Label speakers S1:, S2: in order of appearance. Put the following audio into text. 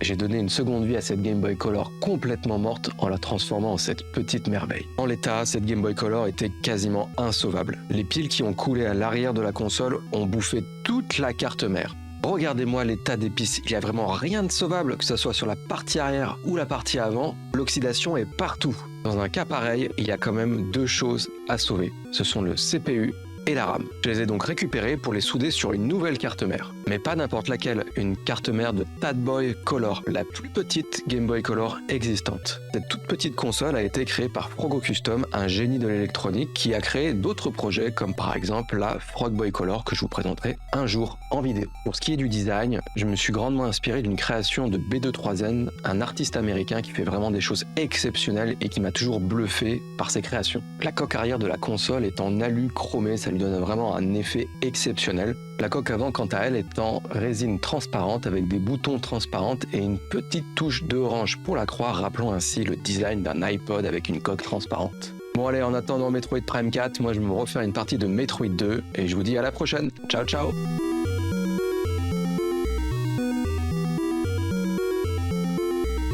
S1: J'ai donné une seconde vie à cette Game Boy Color complètement morte en la transformant en cette petite merveille. En l'état, cette Game Boy Color était quasiment insauvable. Les piles qui ont coulé à l'arrière de la console ont bouffé toute la carte mère. Regardez-moi l'état des pistes, il n'y a vraiment rien de sauvable, que ce soit sur la partie arrière ou la partie avant, l'oxydation est partout. Dans un cas pareil, il y a quand même deux choses à sauver. Ce sont le CPU et la RAM. Je les ai donc récupérés pour les souder sur une nouvelle carte mère. Mais pas n'importe laquelle, une carte mère de Tad Boy Color, la plus petite Game Boy Color existante. Cette toute petite console a été créée par Frogo Custom, un génie de l'électronique qui a créé d'autres projets comme par exemple la Frog Boy Color que je vous présenterai un jour en vidéo. Pour ce qui est du design, je me suis grandement inspiré d'une création de B23N, un artiste américain qui fait vraiment des choses exceptionnelles et qui m'a toujours bluffé par ses créations. La coque arrière de la console est en alu chromé, ça lui donne vraiment un effet exceptionnel. La coque avant, quant à elle, est en résine transparente avec des boutons transparents et une petite touche d'orange pour la croix, rappelant ainsi le design d'un iPod avec une coque transparente. Bon allez, en attendant Metroid Prime 4, moi je vais me refaire une partie de Metroid 2 et je vous dis à la prochaine. Ciao ciao.